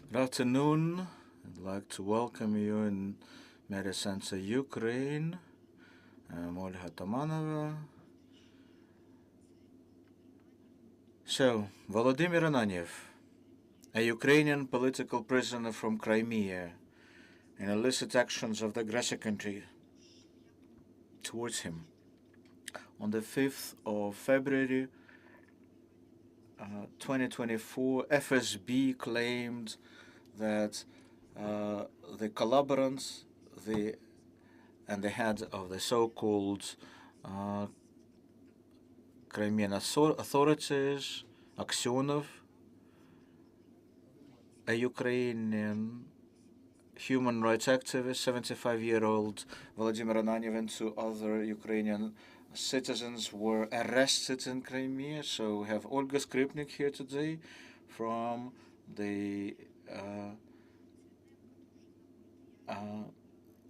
Good afternoon. I'd like to welcome you in Media Center, Ukraine. I'm Olha. So, Volodymyr Ananiev, a Ukrainian political prisoner from Crimea, and illicit actions of the aggressor country towards him. On the 5th of February 2024, FSB claimed that the collaborants, and the head of the so-called Crimean authorities, Aksyonov, a Ukrainian human rights activist, 75-year-old Volodymyr Ananiev, and two other Ukrainian citizens were arrested in Crimea. So we have Olga Skrypnyk here today from the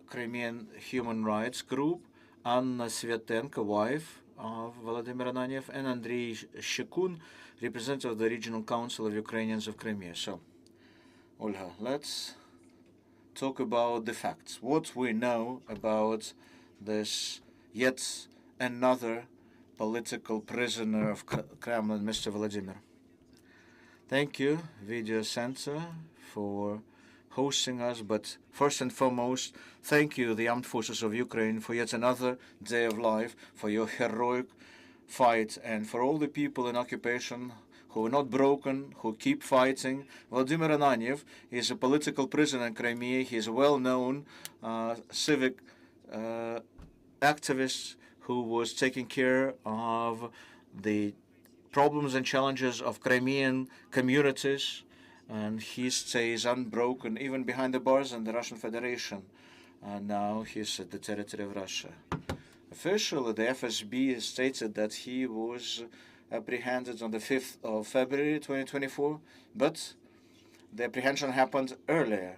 Crimean human rights group, Anna Sviatnenko, wife of Volodymyr Ananiev, and Andriy Shchekun, representative of the Regional Council of Ukrainians of Crimea. So, Olha, let's talk about the facts. What we know about this yet another political prisoner of Kremlin, Mr. Volodymyr. Thank you, Video Center, for hosting us, but first and foremost, thank you, the Armed Forces of Ukraine, for yet another day of life, for your heroic fight, and for all the people in occupation who are not broken, who keep fighting. Volodymyr Ananiev is a political prisoner in Crimea. He is a well-known civic activist who was taking care of the problems and challenges of Crimean communities, and he stays unbroken even behind the bars in the Russian Federation. And now he's at the territory of Russia. Officially, the FSB stated that he was apprehended on the 5th of February 2024, but the apprehension happened earlier,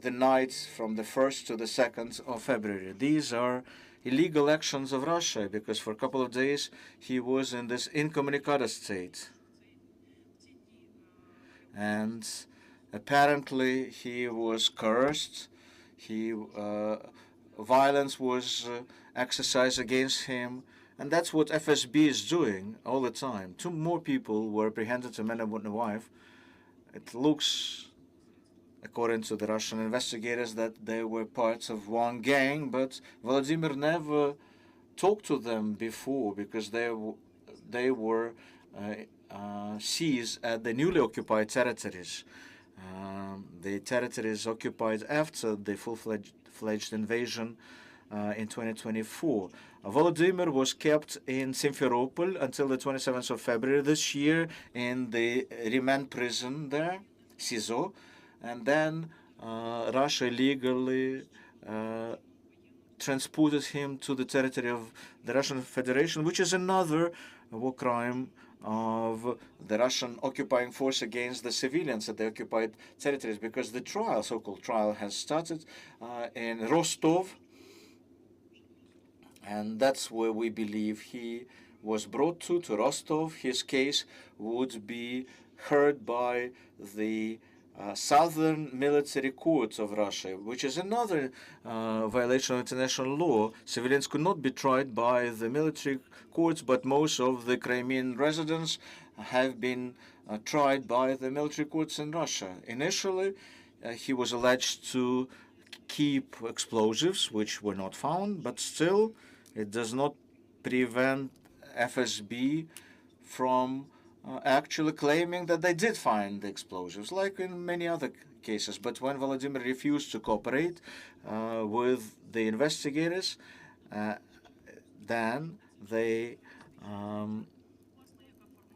the night from the 1st to the 2nd of February. These are illegal actions of Russia because for a couple of days he was in this incommunicado state. And apparently he was cursed. Violence was exercised against him, and that's what FSB is doing all the time. Two more people were apprehended, a man and a wife. It looks, according to the Russian investigators, that they were parts of one gang, but Volodymyr never talked to them before because they were seized at the newly occupied territories. The territories occupied after the full-fledged invasion in 2024. Volodymyr was kept in Simferopol until the 27th of February this year in the remand prison there, SIZO, and then Russia illegally transported him to the territory of the Russian Federation, which is another war crime of the Russian occupying force against the civilians at the occupied territories, because the trial, so-called trial, has started in Rostov, and that's where we believe he was brought to Rostov. His case would be heard by the Southern Military Courts of Russia, which is another violation of international law. Civilians could not be tried by the military courts, but most of the Crimean residents have been tried by the military courts in Russia. Initially, he was alleged to keep explosives, which were not found, but still, it does not prevent FSB from actually claiming that they did find the explosives, like in many other cases. But when Volodymyr refused to cooperate with the investigators, then they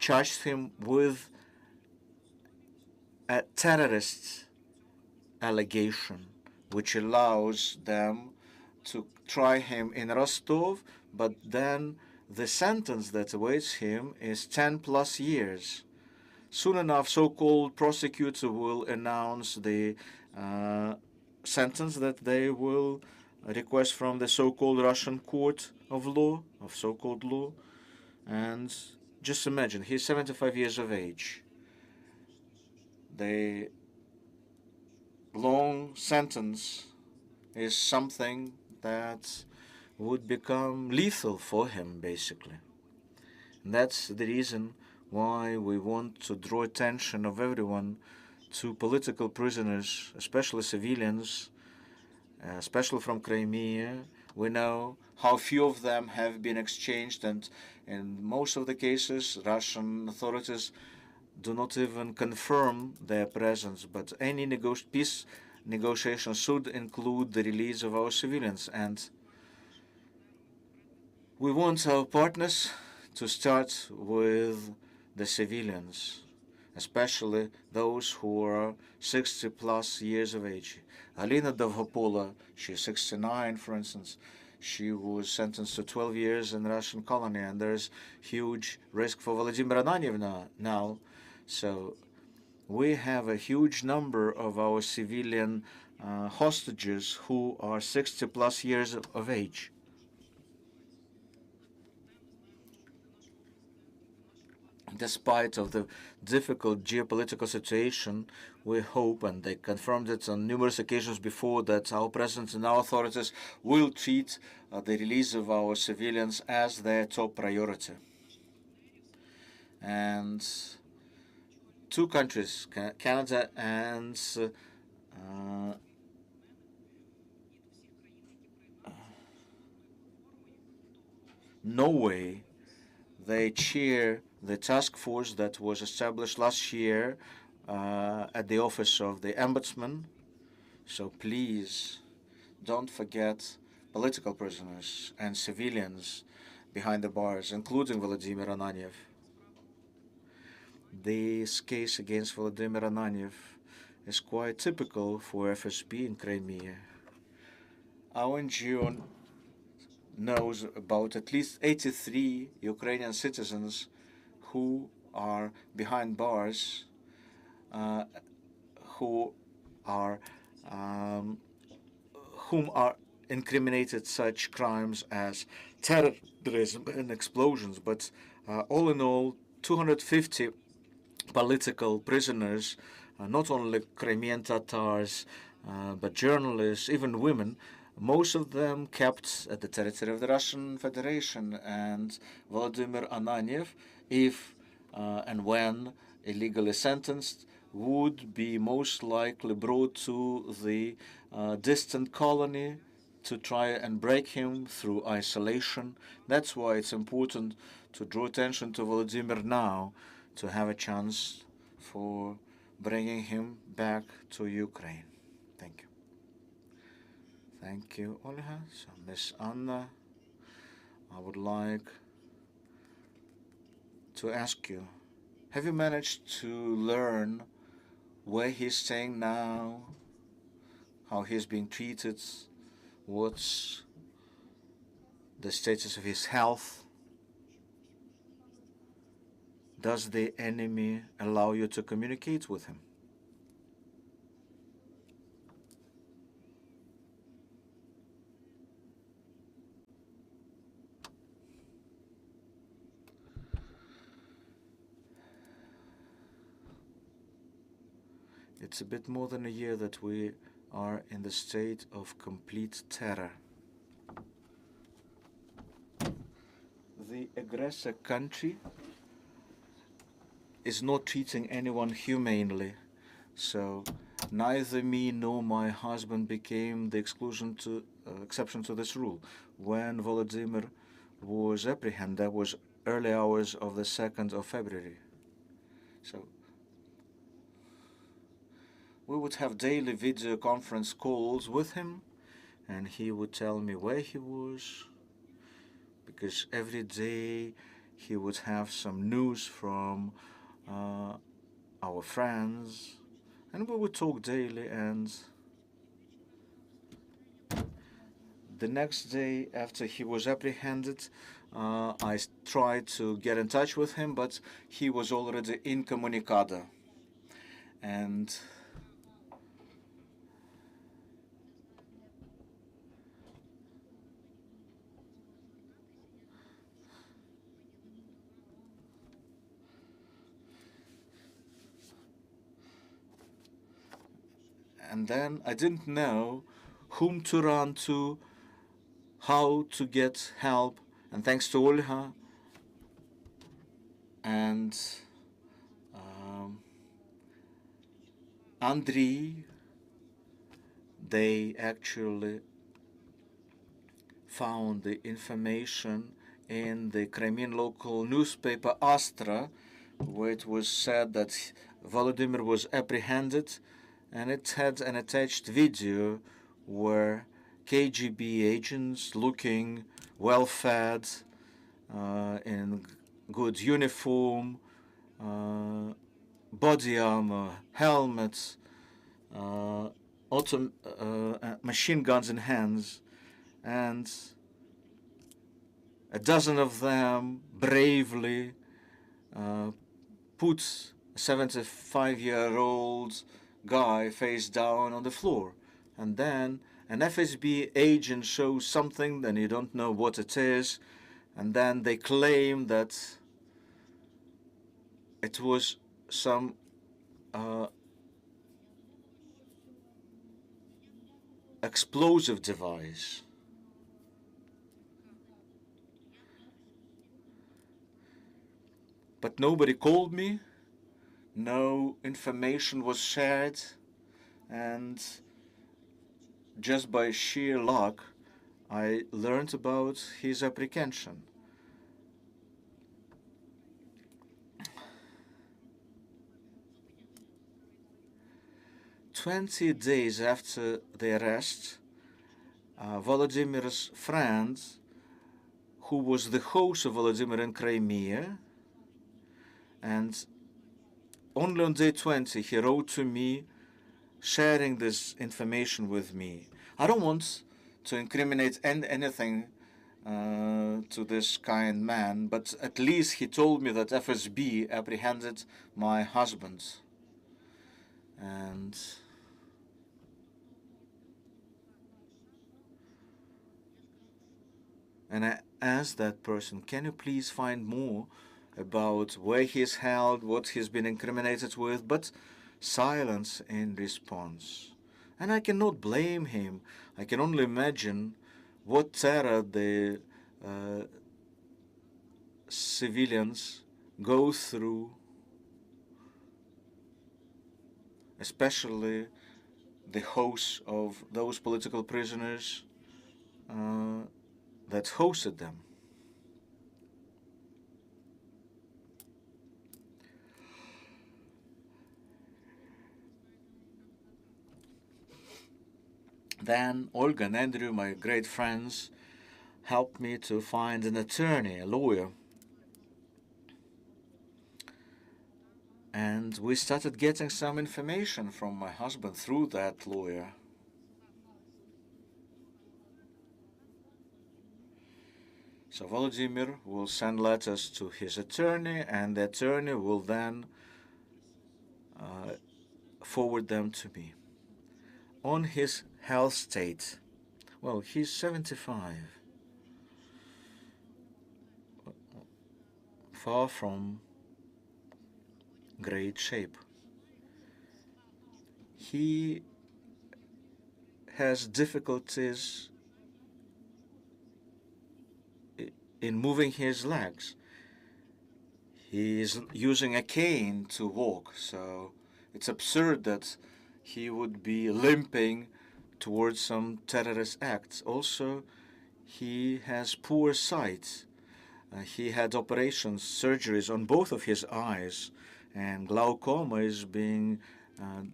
charged him with a terrorist allegation, which allows them to try him in Rostov, but then the sentence that awaits him is 10+ years. Soon enough, so-called prosecutor will announce the sentence that they will request from the so-called Russian court of law, of so-called law. And just imagine, he's 75 years of age. They long sentence is something that would become lethal for him, basically. And that's the reason why we want to draw attention of everyone to political prisoners, especially civilians, especially from Crimea. We know how few of them have been exchanged, and in most of the cases, Russian authorities do not even confirm their presence. But any peace negotiation should include the release of our civilians, and we want our partners to start with the civilians, especially those who are 60 plus years of age. Alina Dovgopola, she's 69, for instance. She was sentenced to 12 years in Russian colony, and there's huge risk for Volodymyr Ananiev now. So we have a huge number of our civilian hostages who are 60 plus years of age. Despite of the difficult geopolitical situation, we hope, and they confirmed it on numerous occasions before, that our president and our authorities will treat the release of our civilians as their top priority. And two countries, Canada and Norway, they chair the task force that was established last year at the office of the ombudsman. So please don't forget political prisoners and civilians behind the bars, including Volodymyr Ananiev. This case against Volodymyr Ananiev is quite typical for FSB in Crimea. Our NGO knows about at least 83 Ukrainian citizens who are behind bars, whom are incriminated such crimes as terrorism and explosions. But all in all, 250 political prisoners, not only Crimean Tatars, but journalists, even women, most of them kept at the territory of the Russian Federation. And Volodymyr Ananiev, if and when illegally sentenced, would be most likely brought to the distant colony to try and break him through isolation. That's why it's important to draw attention to Volodymyr now, to have a chance for bringing him back to Ukraine. Thank you. Thank you, Olha. So, Miss Anna, I would like to ask you, have you managed to learn where he's staying now, how he's being treated, what's the status of his health? Does the enemy allow you to communicate with him? It's a bit more than a year that we are in the state of complete terror. The aggressor country is not treating anyone humanely. So neither me nor my husband became the exception to this rule. When Volodymyr was apprehended, that was early hours of the 2nd of February. So we would have daily video conference calls with him, and he would tell me where he was, because every day he would have some news from our friends, and we would talk daily. And the next day after he was apprehended, I tried to get in touch with him, but he was already incommunicado. And And then I didn't know whom to run to, how to get help. And thanks to Olha and Andriy, they actually found the information in the Crimean local newspaper Astra, where it was said that Volodymyr was apprehended, and it had an attached video where KGB agents, looking well-fed, in good uniform, body armor, helmets, machine guns in hands, and a dozen of them bravely put a 75-year-old guy face down on the floor. And then an FSB agent shows something, and you don't know what it is, and then they claim that it was some explosive device. But nobody called me, no information was shared, and just by sheer luck, I learned about his apprehension. "20 days after the arrest, Volodymyr's friend, who was the host of Volodymyr in Crimea, and only on day 20 he wrote to me sharing this information with me. I don't want to incriminate anything to this kind man, but at least he told me that FSB apprehended my husband. And I asked that person, can you please find more about where he's held, what he's been incriminated with, but silence in response. And I cannot blame him. I can only imagine what terror the civilians go through, especially the hosts of those political prisoners that hosted them. Then Olga and Andriy, my great friends, helped me to find an attorney, a lawyer. And we started getting some information from my husband through that lawyer. So Volodymyr will send letters to his attorney, and the attorney will then forward them to me. On his health state, well, he's 75, far from great shape. He has difficulties in moving his legs. He is using a cane to walk, so it's absurd that he would be limping towards some terrorist acts. Also, he has poor sight. He had operations, surgeries on both of his eyes, and glaucoma is being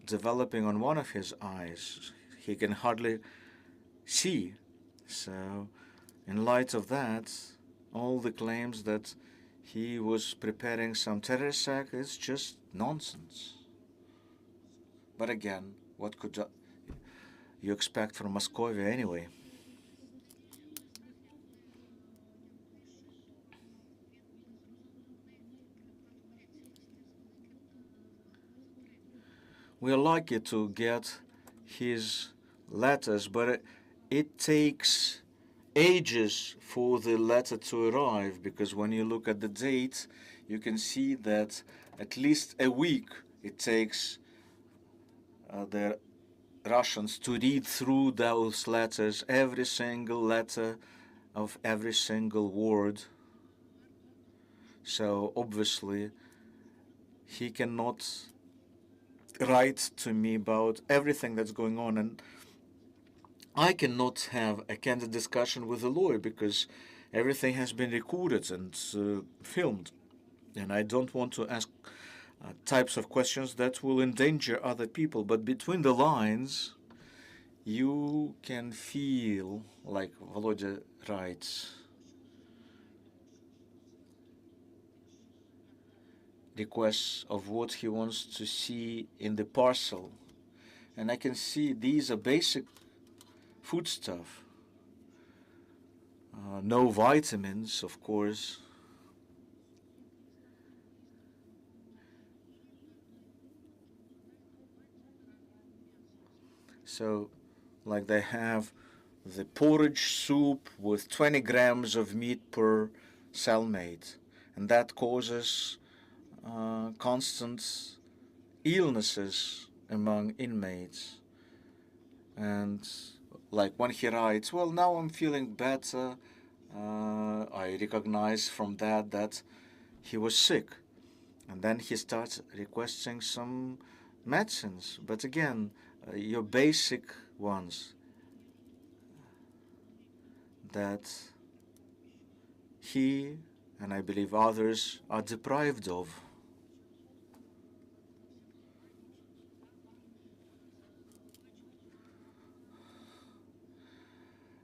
developing on one of his eyes. He can hardly see. So, in light of that, all the claims that he was preparing some terrorist act is just nonsense. But again, what could you expect from Moscow anyway? We are lucky to get his letters, but it takes ages for the letter to arrive, because when you look at the date, you can see that at least a week it takes the Russians to read through those letters, every single letter of every single word. So obviously he cannot write to me about everything that's going on, and I cannot have a candid discussion with the lawyer because everything has been recorded and filmed, and I don't want to ask types of questions that will endanger other people. But between the lines, you can feel, like Volodya writes, requests of what he wants to see in the parcel. And I can see these are basic foodstuff. No vitamins, of course. So, like they have the porridge soup with 20 grams of meat per cellmate, and that causes constant illnesses among inmates. And like when he writes, well, now I'm feeling better, I recognize from that he was sick. And then he starts requesting some medicines. But again, your basic ones that he and I believe others are deprived of.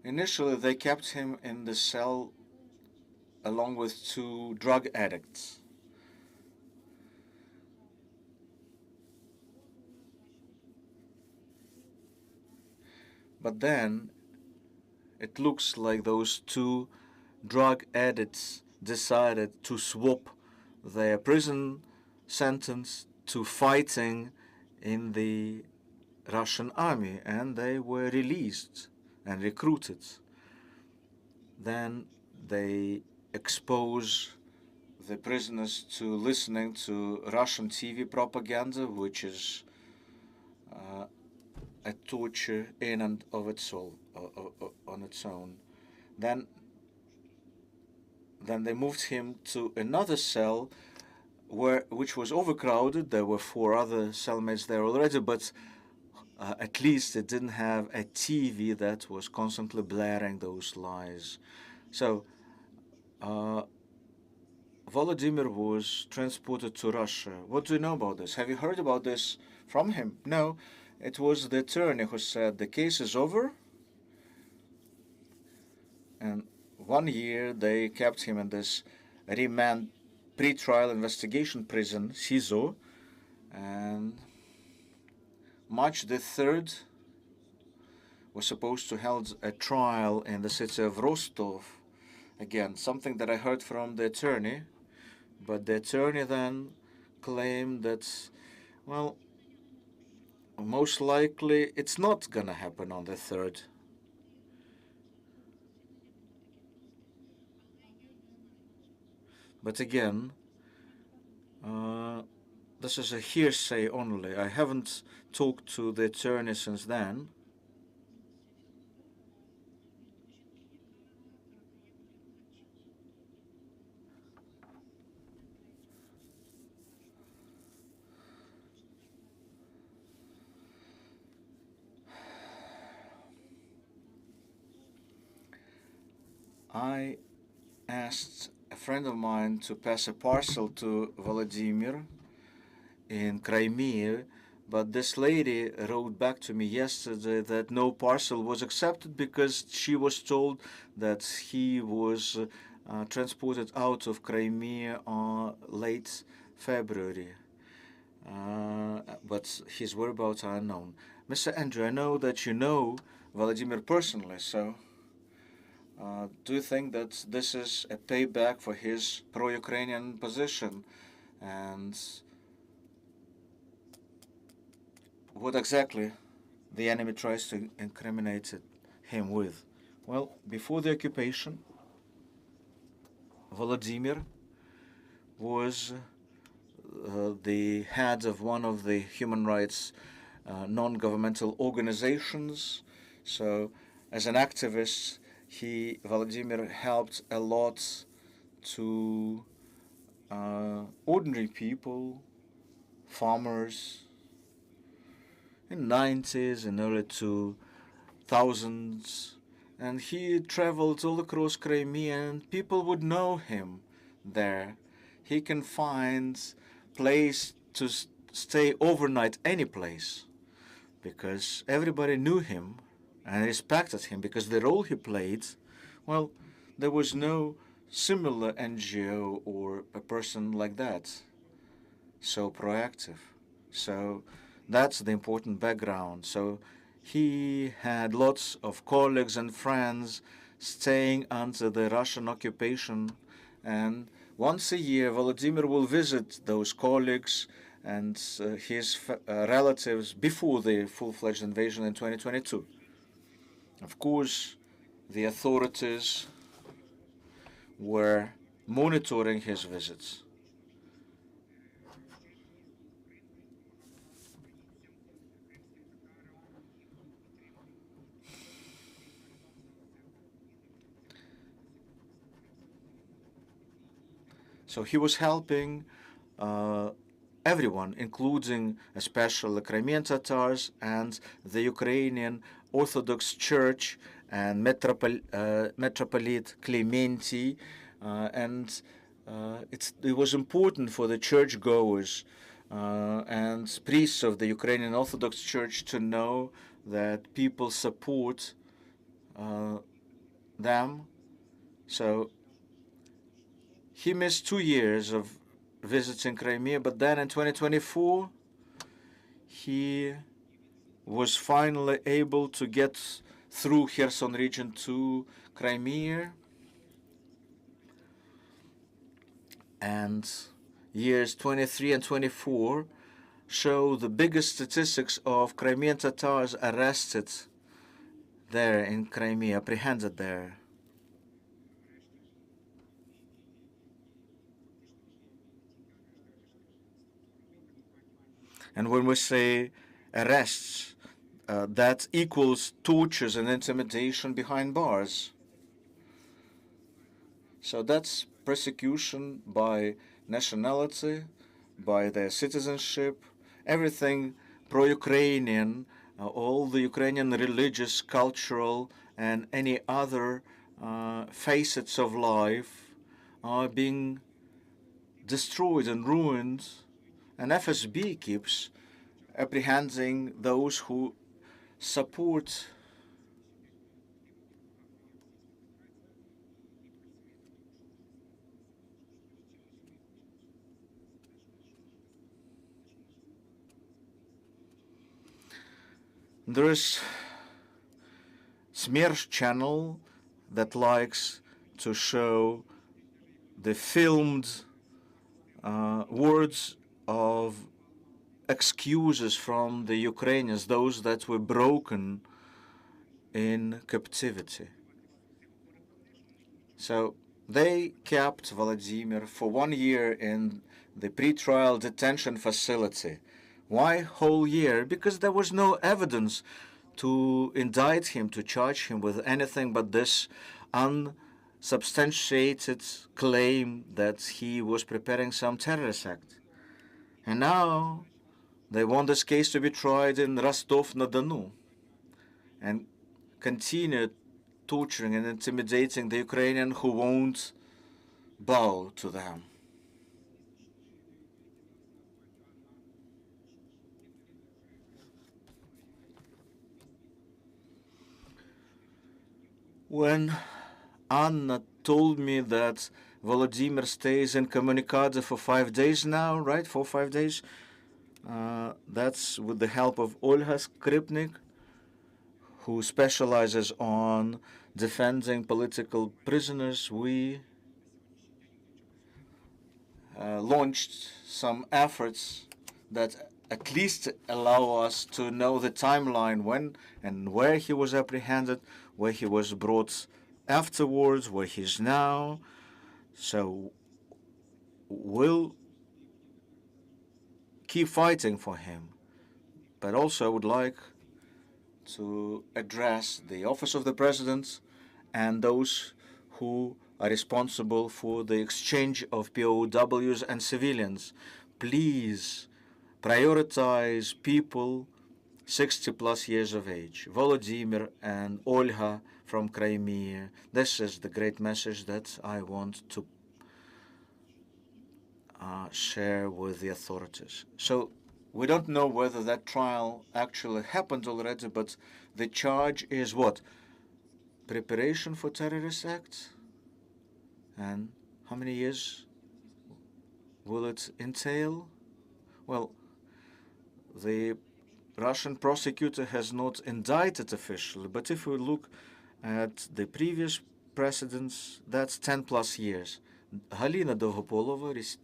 Initially, they kept him in the cell along with two drug addicts. But then it looks like those two drug addicts decided to swap their prison sentence to fighting in the Russian army, and they were released and recruited. Then they expose the prisoners to listening to Russian TV propaganda, which is a torture in and of its own, on its own. Then they moved him to another cell which was overcrowded. There were 4 other cellmates there already, but at least it didn't have a TV that was constantly blaring those lies. So Volodymyr was transported to Russia. What do you know about this? Have you heard about this from him? No. It was the attorney who said the case is over. And 1 year they kept him in this remand pre-trial investigation prison, SIZO. And March the 3rd was supposed to hold a trial in the city of Rostov. Again, something that I heard from the attorney. But the attorney then claimed that, well, most likely it's not gonna happen on the 3rd. But again, this is a hearsay only. I haven't talked to the attorney since then. I asked a friend of mine to pass a parcel to Volodymyr in Crimea, but this lady wrote back to me yesterday that no parcel was accepted because she was told that he was transported out of Crimea on late February. But his whereabouts are unknown. Mr. Andrew, I know that you know Volodymyr personally, so do you think that this is a payback for his pro-Ukrainian position? And what exactly the enemy tries to incriminate him with? Well, before the occupation, Volodymyr was the head of one of the human rights non-governmental organizations. So as an activist, Volodymyr helped a lot to ordinary people, farmers, in 90s and early 2000s. And he traveled all across Crimea and people would know him there. He can find place to stay overnight any place because everybody knew him and respected him because the role he played, well, there was no similar NGO or a person like that so proactive. So that's the important background. So he had lots of colleagues and friends staying under the Russian occupation, and once a year Volodymyr will visit those colleagues and his relatives before the full-fledged invasion in 2022. Of course, the authorities were monitoring his visits. So he was helping everyone, including especially the Crimean Tatars and the Ukrainian Orthodox Church and Metropolite Clementi. And it was important for the churchgoers and priests of the Ukrainian Orthodox Church to know that people support them. So he missed 2 years of visiting Crimea, but then in 2024, he was finally able to get through Kherson region to Crimea. And years 23 and 24 show the biggest statistics of Crimean Tatars arrested there in Crimea, apprehended there. And when we say arrests, that equals tortures and intimidation behind bars. So that's persecution by nationality, by their citizenship, everything pro-Ukrainian, all the Ukrainian religious, cultural, and any other facets of life are being destroyed and ruined. And FSB keeps apprehending those who support there is Smersh channel that likes to show the filmed words of excuses from the Ukrainians, those that were broken in captivity. So they kept Volodymyr for 1 year in the pretrial detention facility. Why whole year? Because there was no evidence to indict him, to charge him with anything but this unsubstantiated claim that he was preparing some terrorist act. And now they want this case to be tried in Rostov-na-Donu and continue torturing and intimidating the Ukrainian who won't bow to them. When Anna told me that Volodymyr stays incommunicado for 5 days now, right? 4 or 5 days. That's with the help of Olha Skrypnyk, who specializes on defending political prisoners. We launched some efforts that at least allow us to know the timeline when and where he was apprehended, where he was brought afterwards, where he's now. So we'll keep fighting for him But also I would like to address the office of the president and those who are responsible for the exchange of POWs and civilians. Please prioritize people 60 plus years of age. Volodymyr and Olha from Crimea. This is the great message that I want to share with the authorities. So we don't know whether that trial actually happened already, but the charge is what? Preparation for terrorist acts? And how many years will it entail? Well, the Russian prosecutor has not indicted officially, but if we look at the previous precedents, that's 10 plus years. Galina Dovgopolova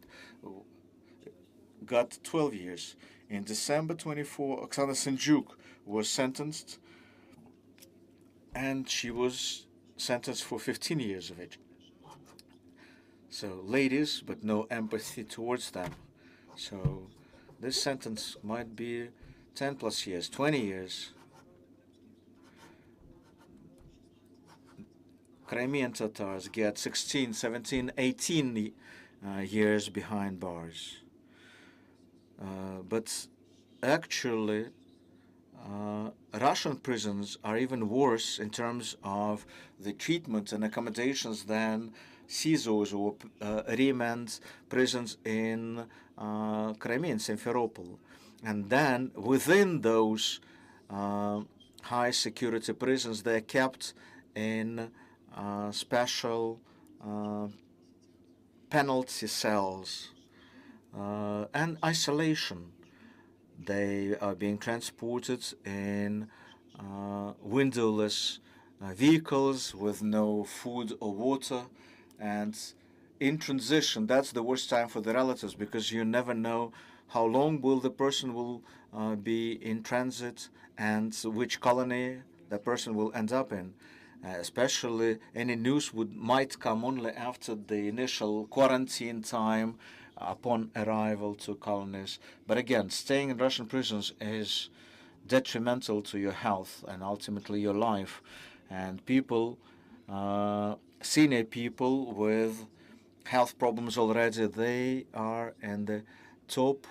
got 12 years. In December 24, Oksana Senjuk was sentenced, and she was sentenced for 15 years of age. So ladies, but no empathy towards them. So this sentence might be 10 plus years, 20 years. Crimean Tatars get 16, 17, 18 years behind bars. But actually, Russian prisons are even worse in terms of the treatment and accommodations than CISOs or remand prisons in Crimea, in Simferopol. And then within those high security prisons, they're kept in special penalty cells and isolation. They are being transported in windowless vehicles with no food or water. And in transition, that's the worst time for the relatives, because you never know how long will the person will be in transit and which colony the person will end up in. Especially any news might come only after the initial quarantine time upon arrival to colonies. But again, staying in Russian prisons is detrimental to your health and ultimately your life. And people, senior people with health problems already, they are in the top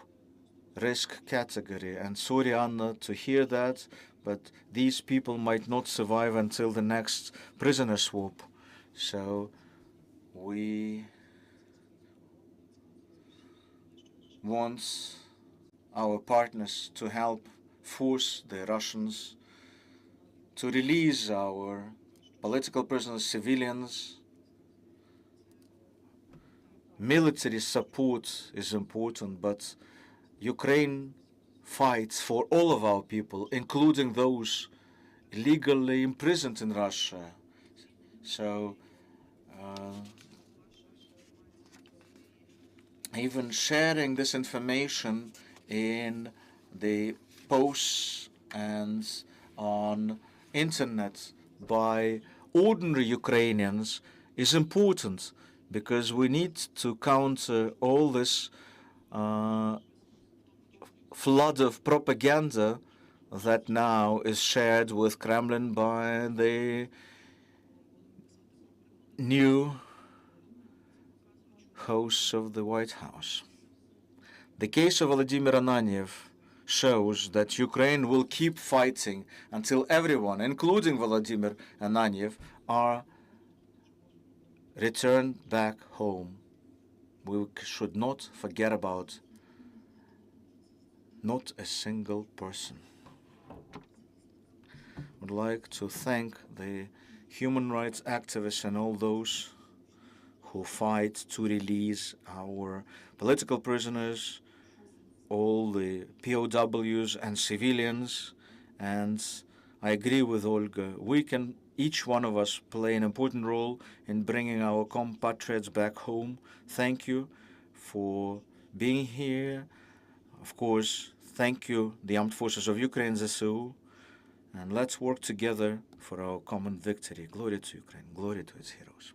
risk category. And sorry, Anna, to hear that, but these people might not survive until the next prisoner swap. So we want our partners to help force the Russians to release our political prisoners, civilians. Military support is important, but Ukraine fights for all of our people, including those illegally imprisoned in Russia. So even sharing this information in the posts and on internet by ordinary Ukrainians is important, because we need to counter all this flood of propaganda that now is shared with Kremlin by the new hosts of the White House. The case of Volodymyr Ananiev shows that Ukraine will keep fighting until everyone, including Volodymyr Ananiev, are returned back home. We should not forget about not a single person. I would like to thank the human rights activists and all those who fight to release our political prisoners, all the POWs and civilians. And I agree with Olga. We can, each one of us, play an important role in bringing our compatriots back home. Thank you for being here. Of course, thank you, the Armed Forces of Ukraine, ZSU. And let's work together for our common victory. Glory to Ukraine. Glory to its heroes.